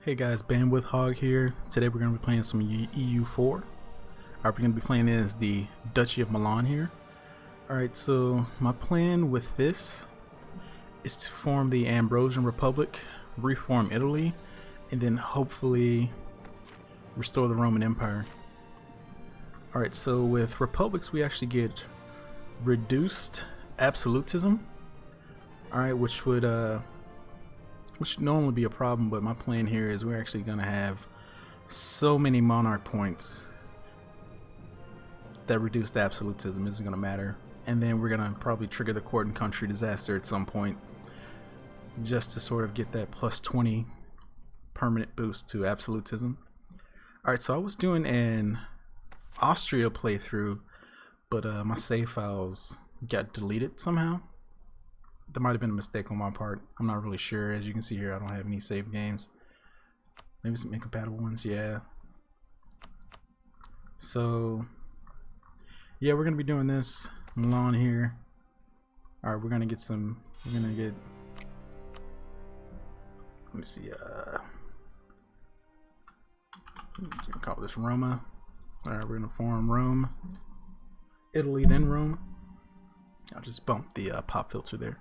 Hey guys, Bandwidth Hog here. Today we're going to be playing some EU4. We're going to be playing as the Duchy of Milan here. Alright, so my plan with this is to form the Ambrosian Republic, reform Italy, and then hopefully restore the Roman Empire. Alright, so with republics we actually get reduced absolutism. Alright, which normally be a problem, but my plan here is we're actually going to have so many monarch points that reduced absolutism isn't going to matter. And then we're going to probably trigger the court and country disaster at some point just to sort of get that plus 20 permanent boost to absolutism. Alright, so I was doing an Austria playthrough, but my save files got deleted somehow. That might have been a mistake on my part. I'm not really sure. As you can see here, I don't have any save games. Maybe some incompatible ones. Yeah. So, yeah, we're going to be doing this. Milan here. Alright, we're going to get some... We're going to get... Let me see. Call this Roma. Alright, we're going to form Rome. Italy, then Rome. I'll just bump the pop filter there.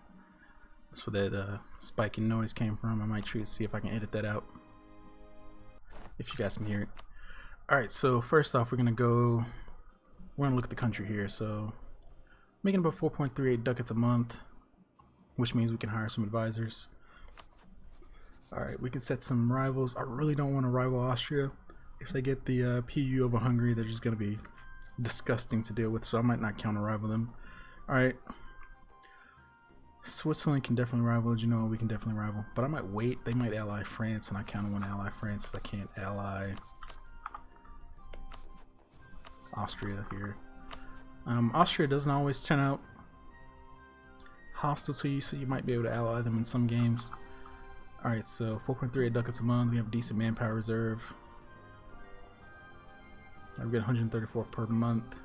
That's where that spike in noise came from. I might try to see if I can edit that out, if you guys can hear it. Alright, so first off we're gonna look at the country here. So making about 4.38 ducats a month, which means we can hire some advisors. Alright, we can set some rivals. I really don't want to rival Austria. If they get the PU over Hungary, they're just gonna be disgusting to deal with, so I might not counter rival them. Alright, Switzerland can definitely rival, you know, we can definitely rival. But I might wait. They might ally France, and I kind of want to ally France. I can't ally Austria here. Austria doesn't always turn out hostile to you, so you might be able to ally them in some games. Alright, so 4.38 ducats a month. We have decent manpower reserve. We get 134 per month.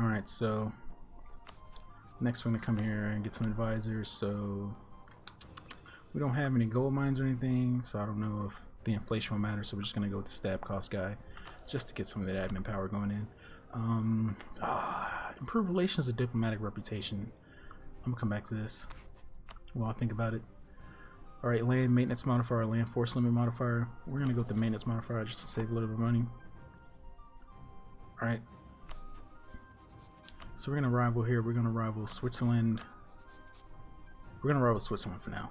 Alright, so next we're going to come here and get some advisors. So we don't have any gold mines or anything, so I don't know if the inflation will matter, so we're just going to go with the stab cost guy just to get some of that admin power going in. Improve relations and diplomatic reputation. I'm going to come back to this while I think about it. Alright, land maintenance modifier, land force limit modifier. We're going to go with the maintenance modifier just to save a little bit of money. Alright. So we're going to rival here. We're going to rival Switzerland. We're going to rival Switzerland for now.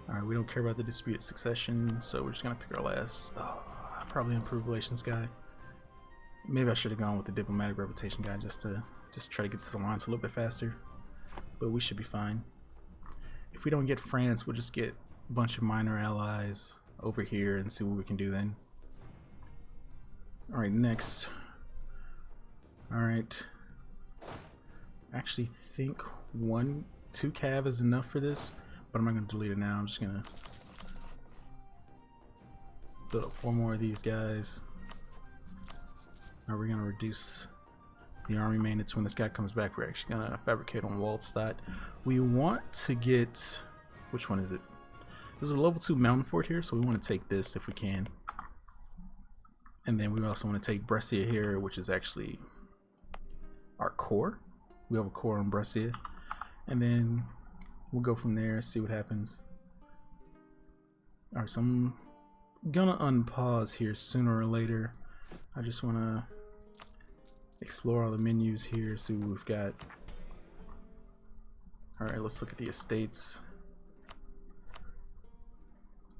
Alright, we don't care about the disputed succession, so we're just going to pick our last. Probably improved relations guy. Maybe I should have gone with the diplomatic reputation guy just to try to get this alliance a little bit faster. But we should be fine. If we don't get France, we'll just get a bunch of minor allies over here and see what we can do then. Alright, next. Alright. I actually think 2 cav is enough for this, but I'm not going to delete it now. I'm just going to build up 4 more of these guys. Now we're going to reduce the army maintenance. When this guy comes back, we're actually going to fabricate on Waldstadt. We want to get... Which one is it? There's a level 2 mountain fort here, so we want to take this if we can. And then we also want to take Brescia here, which is actually our core. We have a core on Brescia. And then we'll go from there, see what happens. Alright, so I'm gonna unpause here sooner or later. I just want to explore all the menus here, see what we've got. Alright, let's look at the estates.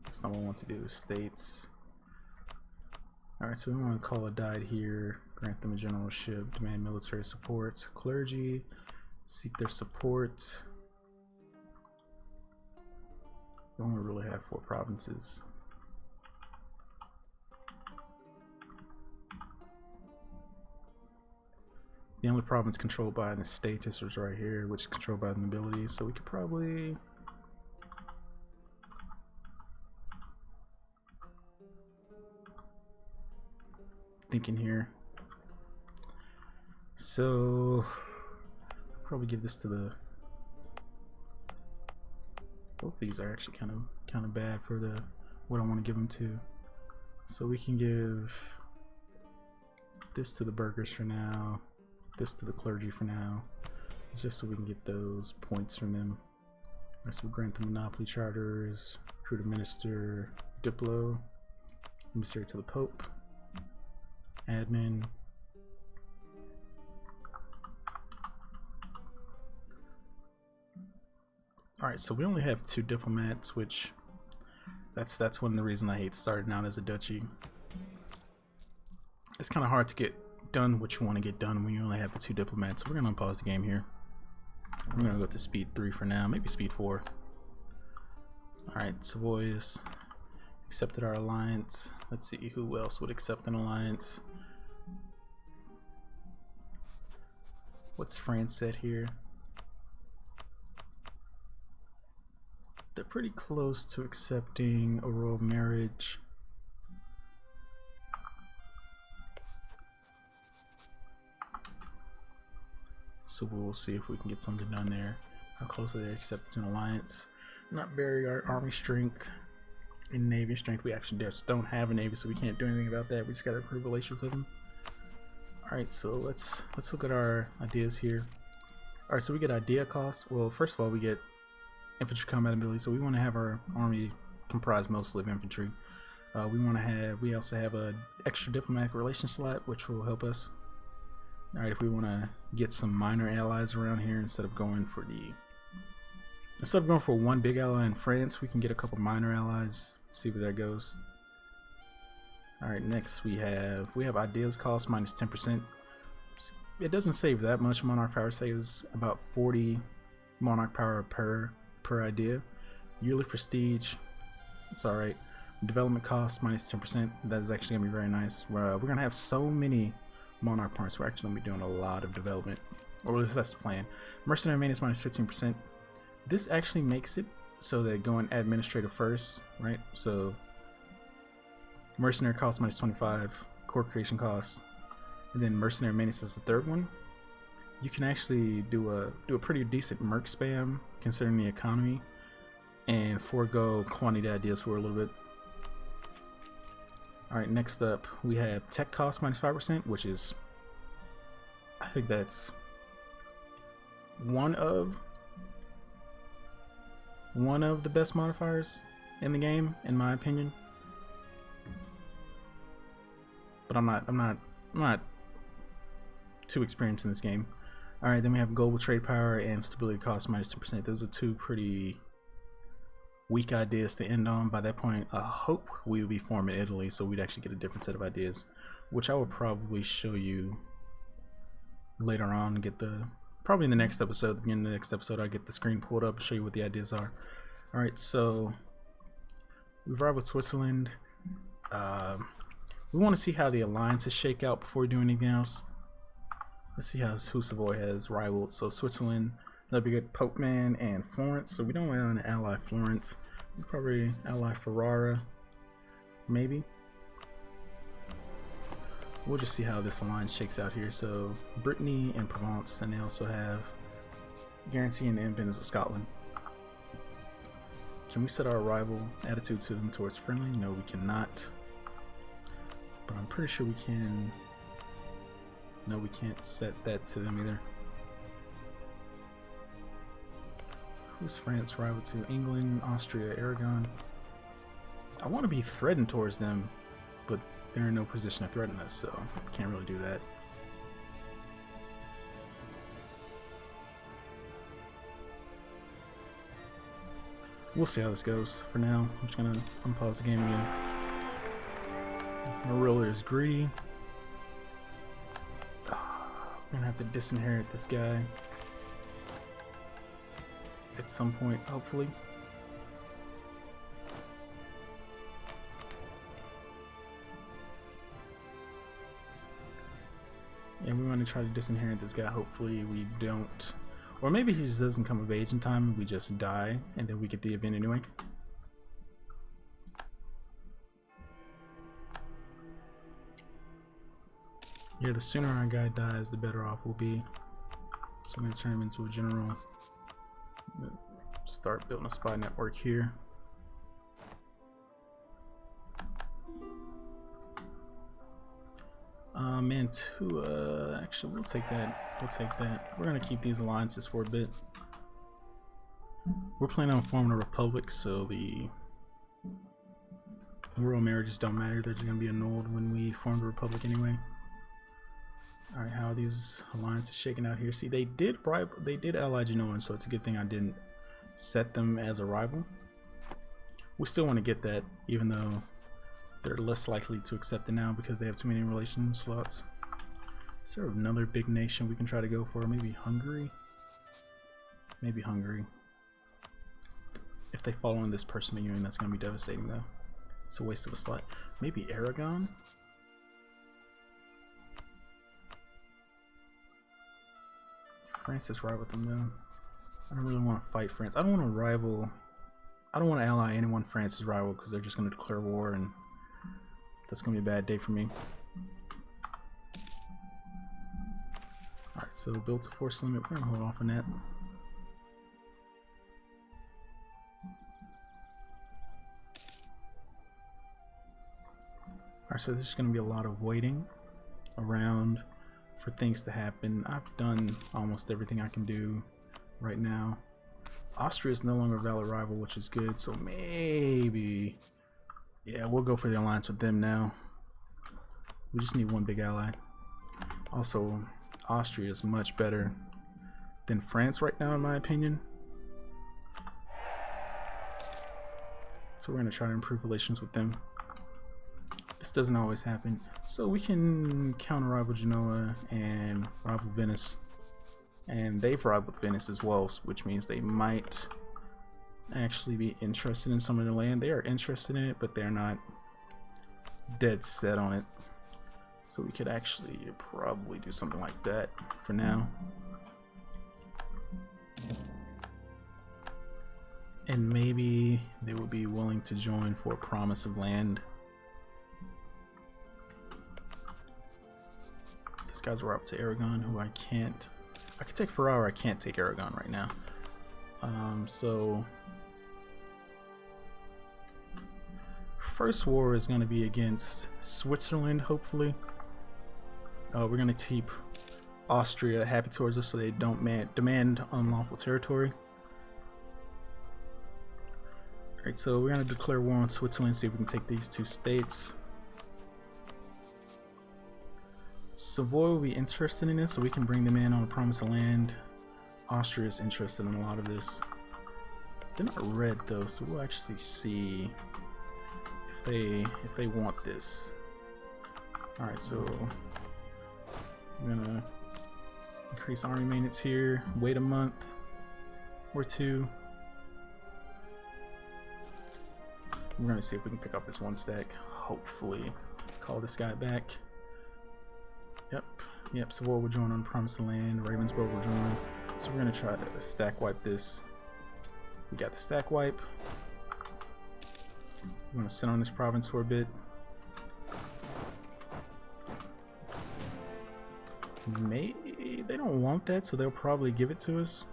That's not what I want to do, estates. Alright, so we want to call a died here, grant them a generalship, demand military support, clergy, seek their support. We only really have 4 provinces. The only province controlled by an estate is right here, which is controlled by the nobility, so we could probably... thinking here. So probably give this to the Both these are actually kind of bad for the what I want to give them to. So we can give this to the burghers for now, this to the clergy for now, just so we can get those points from them. So we grant the monopoly charters, recruit a minister, diplo, emissary to the Pope, admin. Alright, so we only have 2 diplomats, which that's one of the reasons I hate starting out as a duchy. It's kind of hard to get done what you want to get done when you only have the 2 diplomats. So we're gonna pause the game here. We're gonna go to speed 3 for now, maybe speed 4. Alright, Savoy's accepted our alliance. Let's see who else would accept an alliance. What's France at here? They're pretty close to accepting a royal marriage. So we'll see if we can get something done there. How close are they accepting an alliance? Not bury our army strength and navy strength. We actually just don't have a navy, so we can't do anything about that. We just gotta improve relations with them. Alright, so let's look at our ideas here. Alright, so we get idea cost. Well, first of all, we get infantry combat ability, so we want to have our army comprised mostly of infantry. We also have a extra diplomatic relations slot, which will help us. Alright, if we want to get some minor allies around here instead of going for one big ally in France, we can get a couple minor allies, see where that goes. Alright, next we have ideas cost minus 10%. It doesn't save that much monarch power, saves about 40 monarch power per idea. Yearly prestige, it's alright. Development cost minus 10%. That is actually gonna be very nice. We're gonna have so many monarch points. We're actually gonna be doing a lot of development, or at least that's the plan. Mercenary maintenance minus 15%. This actually makes it so that going administrative first, right? So mercenary cost minus 25, core creation cost, and then mercenary maintenance is the third one. You can actually do a pretty decent merc spam considering the economy, and forego quantity ideas for a little bit. Alright, next up we have tech cost minus 5%, which is, I think that's one of the best modifiers in the game, in my opinion. But I'm not too experienced in this game. Alright, then we have global trade power and stability cost minus 10%. Those are 2 pretty weak ideas to end on. By that point, I hope we will be forming Italy, so we'd actually get a different set of ideas, which I will probably show you later on. Probably in the next episode, the beginning of the next episode, I'll get the screen pulled up and show you what the ideas are. Alright, so we've arrived with Switzerland. We want to see how the alliances shake out before we do anything else. Let's see who Savoy has rivaled. So Switzerland, that'd be good. Pope Man and Florence. So we don't want to ally Florence. We probably ally Ferrara, maybe. We'll just see how this alliance shakes out here. So Brittany and Provence, and they also have guaranteeing the independence of Scotland. Can we set our rival attitude to them towards friendly? No, we cannot. But I'm pretty sure we can. No, we can't set that to them either. Who's France rival to? England, Austria, Aragon. I want to be threatened towards them, but they're in no position to threaten us, so can't really do that. We'll see how this goes. For now, I'm just gonna unpause the game again. Marilla is greedy. We're gonna have to disinherit this guy at some point, hopefully. And we want to try to disinherit this guy. Hopefully we don't, or maybe he just doesn't come of age in time and we just die and then we get the event anyway. Yeah, the sooner our guy dies, the better off we'll be. So I'm gonna turn him into a general. start building a spy network here. Mantua, actually, we'll take that. We'll take that. We're gonna keep these alliances for a bit. We're planning on forming a republic, so the royal marriages don't matter. They're just gonna be annulled when we form the republic anyway. All right, how are these alliances shaking out here? See, they did ally Genoa, so it's a good thing I didn't set them as a rival. We still want to get that, even though they're less likely to accept it now because they have too many relation slots. Is there another big nation we can try to go for? Maybe Hungary? Maybe Hungary. If they follow in this personal union, that's going to be devastating though. It's a waste of a slot. Maybe Aragon? France is right with them though. I don't really want to fight France. I don't want to rival. I don't want to ally anyone France's rival because they're just going to declare war, and that's going to be a bad day for me. Alright, so build to force limit. We're going to hold off on that. Alright, so there's just going to be a lot of waiting around for things to happen. I've done almost everything I can do right now. Austria is no longer a valid rival, which is good, so maybe, yeah, we'll go for the alliance with them now. We just need one big ally. Also, Austria is much better than France right now, in my opinion. So we're going to try to improve relations with them. This doesn't always happen, so we can counter rival Genoa and rival Venice, and they've rivaled Venice as well, which means they might actually be interested in some of the land. They are interested in it, but they're not dead set on it, so we could actually probably do something like that for now. And maybe they would be willing to join for a promise of land. These guys are up to Aragon, who I can't. I can take Ferrara, I can't take Aragon right now. So first war is going to be against Switzerland, hopefully. We're going to keep Austria happy towards us so they don't demand unlawful territory. Alright, so we're going to declare war on Switzerland, see if we can take these two states. Savoy will be interested in this, so we can bring them in on a promise of land. Austria is interested in a lot of this. They're not red though, so we'll actually see if they want this. Alright, so I'm gonna increase army maintenance here, wait a month or two. We're gonna see if we can pick up this one stack, hopefully call this guy back. Yep, Savoy will join on Promised Land, Ravensburg will join. So we're gonna try to stack wipe this. We got the stack wipe. We're gonna sit on this province for a bit. Maybe they don't want that, so they'll probably give it to us.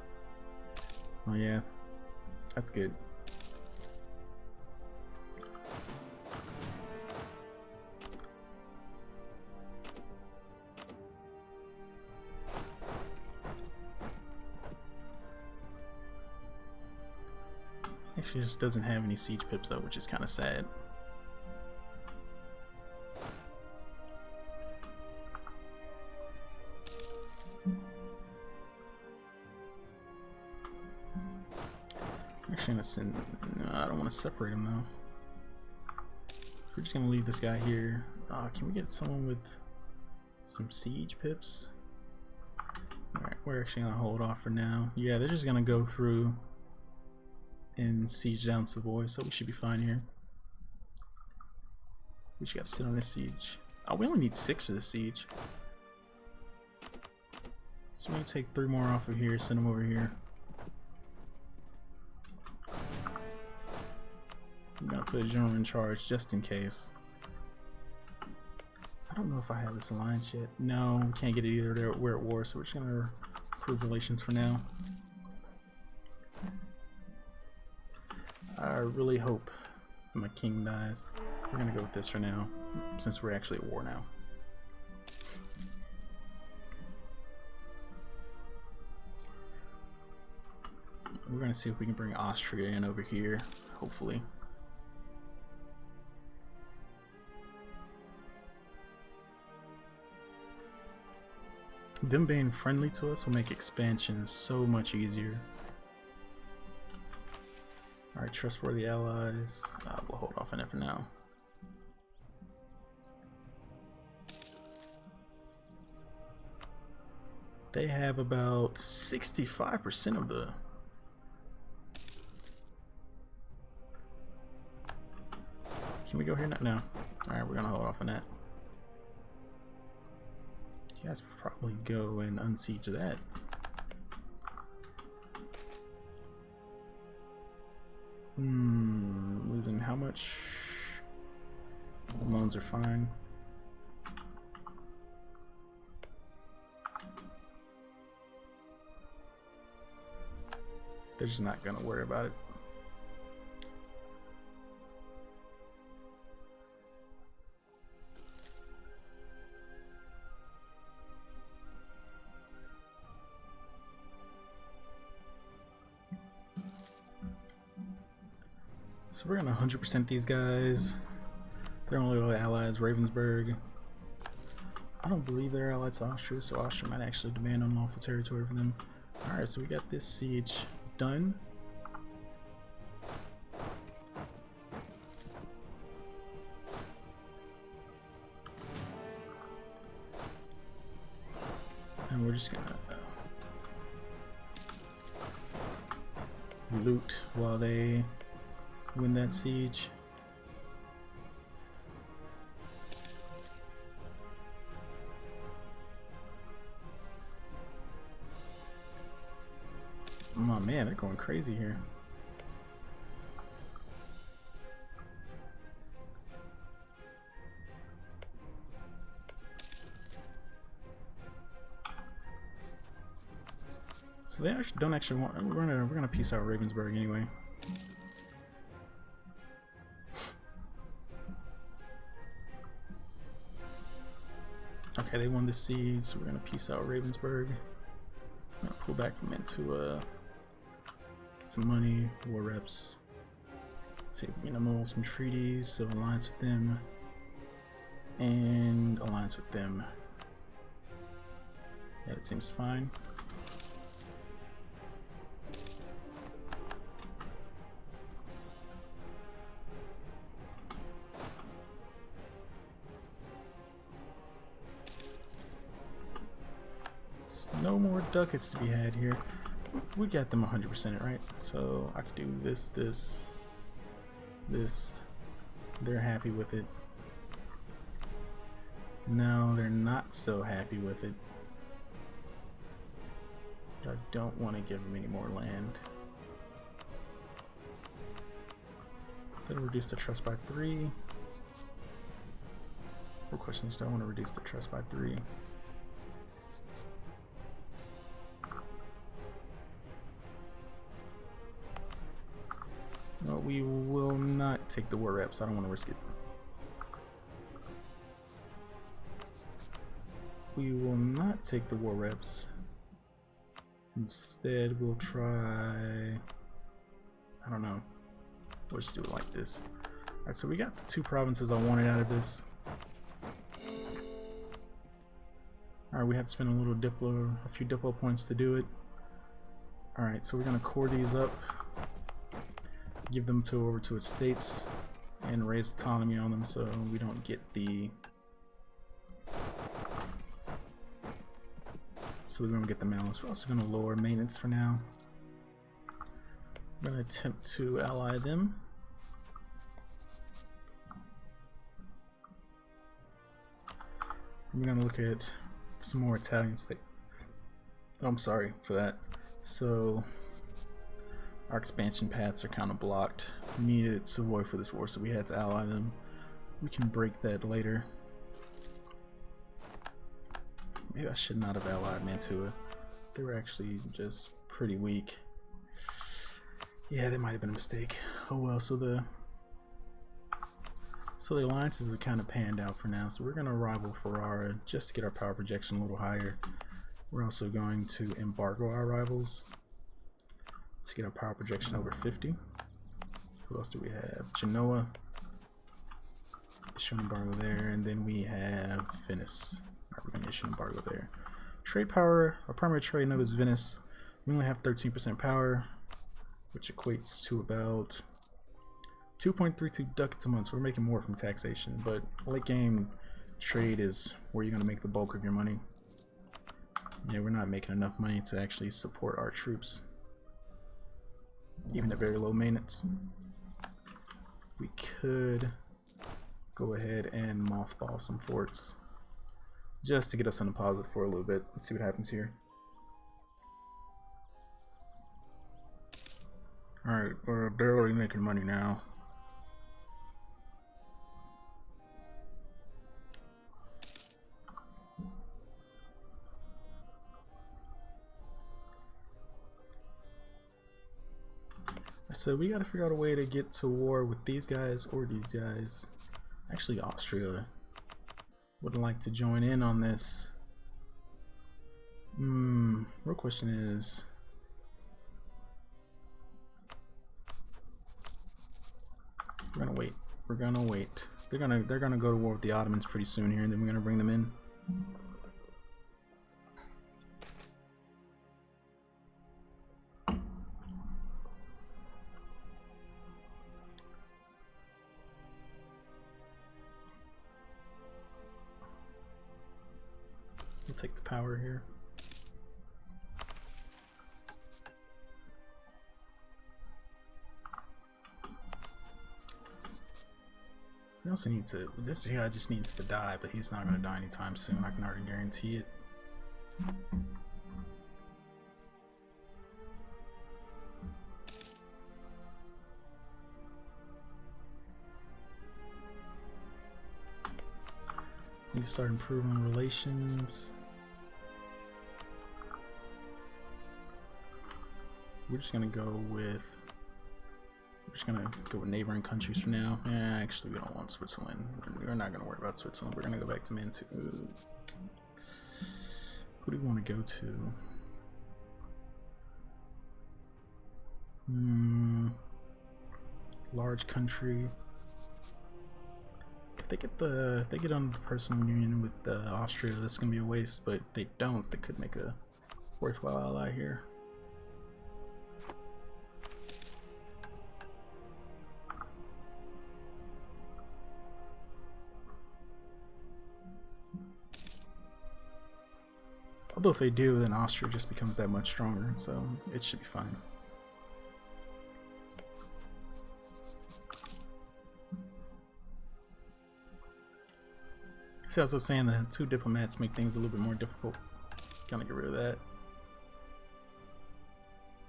Oh yeah, that's good. Actually, just doesn't have any siege pips though, which is kind of sad. Actually, gonna send. No, I don't want to separate them though. We're just gonna leave this guy here. Can we get someone with some siege pips? Alright, we're actually gonna hold off for now. Yeah, they're just gonna go through and siege down Savoy, so we should be fine here. We just gotta sit on this siege. Oh, we only need 6 for the siege. So we're gonna take 3 more off of here, send them over here. I'm gonna put a general in charge just in case. I don't know if I have this alliance yet. No, we can't get it either. We're at war, so we're just gonna improve relations for now. I really hope my king dies. We're gonna go with this for now, since we're actually at war now. We're gonna see if we can bring Austria in over here, hopefully. Them being friendly to us will make expansion so much easier. Alright, trustworthy allies. We'll hold off on it for now. They have about 65% of the... Can we go here? No. Alright, we're gonna hold off on that. You guys probably go and unsiege that. Losing how much? Loans are fine. They're just not gonna worry about it. So we're gonna 100% these guys. They're only allies, Ravensburg. I don't believe they're allied to Austria, so Austria might actually demand unlawful territory from them. Alright, so we got this siege done. And we're just gonna loot while they win that siege. Oh man, they're going crazy here. So they actually don't actually want. We're gonna peace out Ravensburg anyway. Okay, they won the siege, so we're gonna peace out Ravensburg. I'm gonna pull back from it to get some money, war reps. Let's see if we can annul some treaties, so alliance with them and alliance with them. Yeah, that seems fine. No more ducats to be had here. We got them 100% right, so I could do this, this, this. They're happy with it. No, they're not so happy with it. But I don't want to give them any more land. That'll reduce the trust by 3. Real question is, do I want to reduce the trust by 3? No, we will not take the war reps. I don't want to risk it. We will not take the war reps. Instead, we'll try... I don't know. We'll just do it like this. Alright, so we got the 2 provinces I wanted out of this. Alright, we had to spend a few diplo points to do it. Alright, so we're going to core these up. Give them over to its states and raise autonomy on them so we don't get the malice. We're also going to lower maintenance for now. I'm going to attempt to ally them. I'm going to look at some more Italian state. Oh, I'm sorry for that. So our expansion paths are kind of blocked. We needed Savoy for this war, so we had to ally them. We can break that later. Maybe I should not have allied Mantua. They were actually just pretty weak. Yeah, that might have been a mistake. Oh well, so the alliances have kind of panned out for now. So we're gonna rival Ferrara just to get our power projection a little higher. We're also going to embargo our rivals to get our power projection over 50. Who else do we have? Genoa. Issue an embargo there, and then we have Venice. Alright, we're gonna issue an embargo there. Trade power, our primary trade node is Venice. We only have 13% power, which equates to about 2.32 ducats a month. So we're making more from taxation, but late game trade is where you're gonna make the bulk of your money. Yeah, we're not making enough money to actually support our troops, even at very low maintenance. We could go ahead and mothball some forts just to get us on the positive for a little bit. Let's see what happens here. Alright, we're barely making money now. So we gotta figure out a way to get to war with these guys or these guys. Actually, Austria would like to join in on this. Real question is, we're gonna wait. We're gonna wait. They're gonna go to war with the Ottomans pretty soon here, and then we're gonna bring them in. We'll take the power here. We also need to, this guy just needs to die, but he's not going to die anytime soon. I can already guarantee it. Need to start improving relations. We're just gonna go with neighboring countries for now. Yeah, actually, we don't want Switzerland. We're not gonna worry about Switzerland. We're gonna go back to Mantua. Who do we want to go to? Large country. If they get on the personal union with Austria, that's gonna be a waste. But if they don't, they could make a worthwhile ally here. Although if they do, then Austria just becomes that much stronger, so it should be fine. See, I was saying that 2 diplomats make things a little bit more difficult. Gotta get rid of that.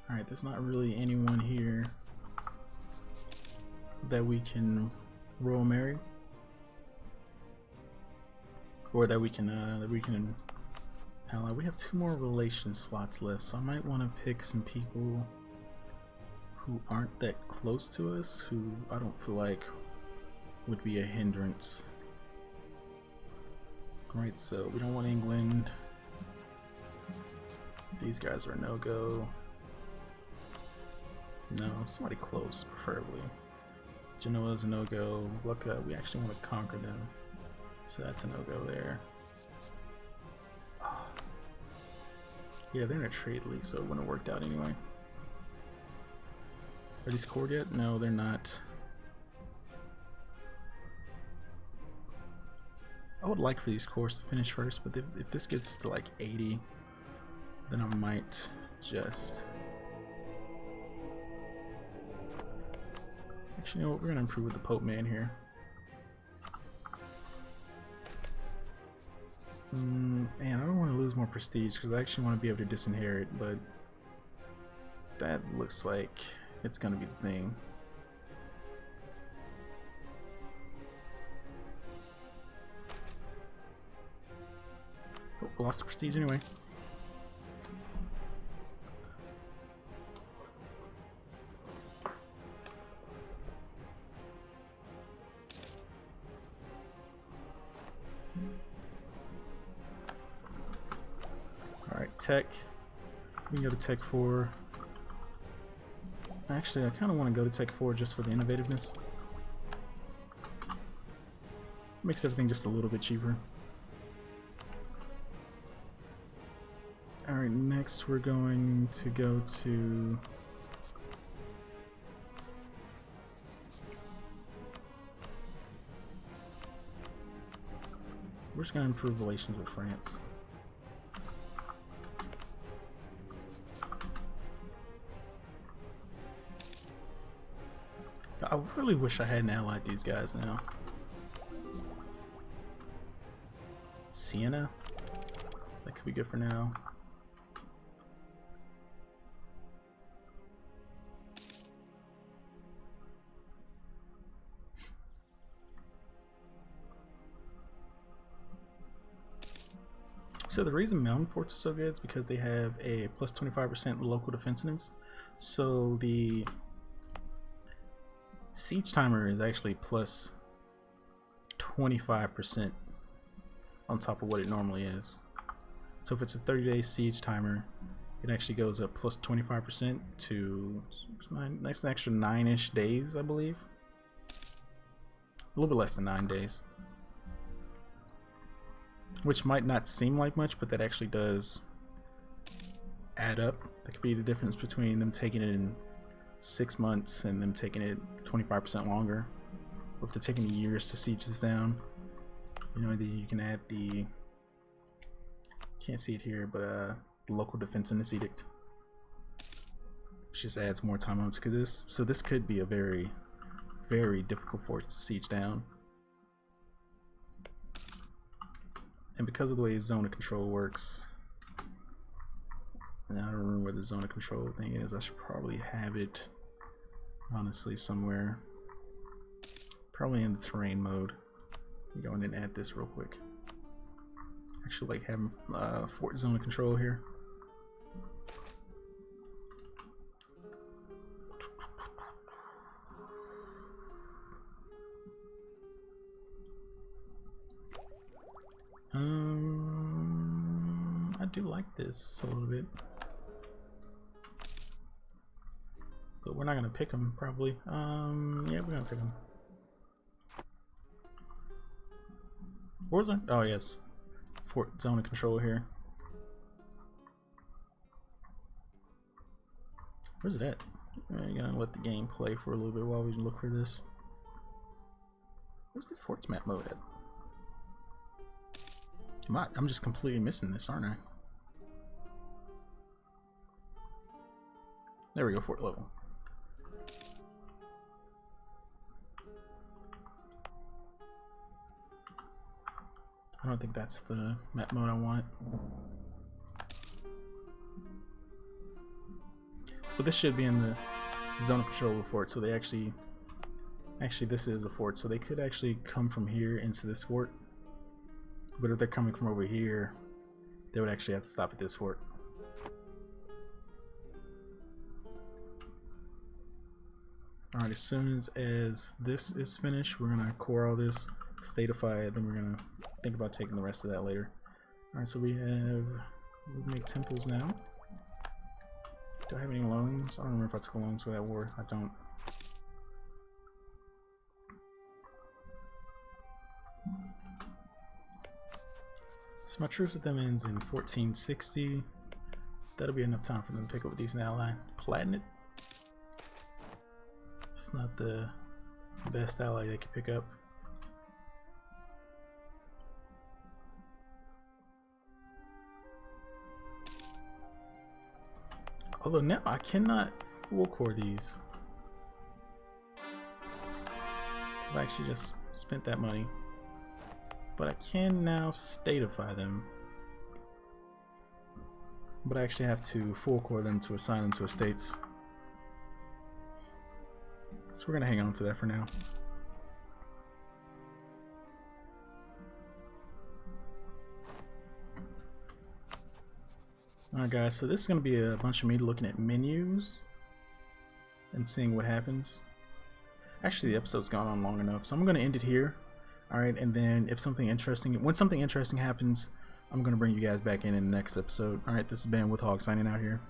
Alright, there's not really anyone here that we can royal marry, or that we can ally. We have 2 more relation slots left, so I might want to pick some people who aren't that close to us, who I don't feel like would be a hindrance. Alright, so we don't want England. These guys are a no-go. No, somebody close, preferably. Genoa's a no-go. Lucca, we actually want to conquer them, so that's a no-go there. Yeah, they're in a trade league, so it wouldn't have worked out anyway. Are these scored yet? No, they're not. I would like for these cores to finish first, but if this gets to like 80, then I might just... Actually, you know what? We're going to improve with the Pope Man here. Man, I don't want to lose more prestige because I actually want to be able to disinherit, but that looks like it's going to be the thing. Oh, lost the prestige anyway. tech. We can go to tech 4. Actually, I kind of want to go to tech 4 just for the innovativeness. Makes everything just a little bit cheaper. Alright, next we're going to go to... We're just going to improve relations with France. I really wish I hadn't allied these guys now. Siena? That could be good for now. So the reason mountain forts are so good is because they have a plus 25% local defensiveness. So the siege timer is actually plus 25% on top of what it normally is. So if it's a 30-day siege timer, it actually goes up plus 25% to next extra 9-ish days, I believe. A little bit less than 9 days. Which might not seem like much, but that actually does add up. That could be the difference between them taking it in 6 months and them taking it 25% longer. Or if they're taking years to siege this down. You know, you can add the, can't see it here, but the local defensiveness edict, which just adds more time on to this. So this could be a very, very difficult fort to siege down. And because of the way zone of control works, and I don't remember where the zone of control thing is. I should probably have it, honestly, somewhere. Probably in the terrain mode. Go in and add this real quick. Actually, like having fort zone of control here. I do like this a little bit, but we're not gonna pick them probably. Yeah, we're gonna pick them. Where was I? Oh yes, fort zone of control here. Where's it at? I'm gonna let the game play for a little bit while we look for this. Where's the forts map mode at? I'm just completely missing this, aren't I? There we go, fort level. I don't think that's the map mode I want. But this should be in the zone of control of the fort, so they actually this is a fort, so they could actually come from here into this fort. But if they're coming from over here, they would actually have to stop at this fort. Alright, as soon as this is finished, we're gonna core all this, statify it, then we're gonna think about taking the rest of that later. Alright, so we make temples now. Do I have any loans? I don't remember if I took loans for that war. I don't. So my truce with them ends in 1460. That'll be enough time for them to pick up a decent ally. Platinum. It's not the best ally they could pick up. Although now I cannot full core these. I've actually just spent that money. But I can now statify them. But I actually have to full core them to assign them to estates. So we're gonna hang on to that for now. Alright guys, so this is gonna be a bunch of me looking at menus and seeing what happens. Actually, the episode's gone on long enough, so I'm gonna end it here. Alright, and then if something interesting, when something interesting happens, I'm gonna bring you guys back in the next episode. All right, this has been With Hog signing out here.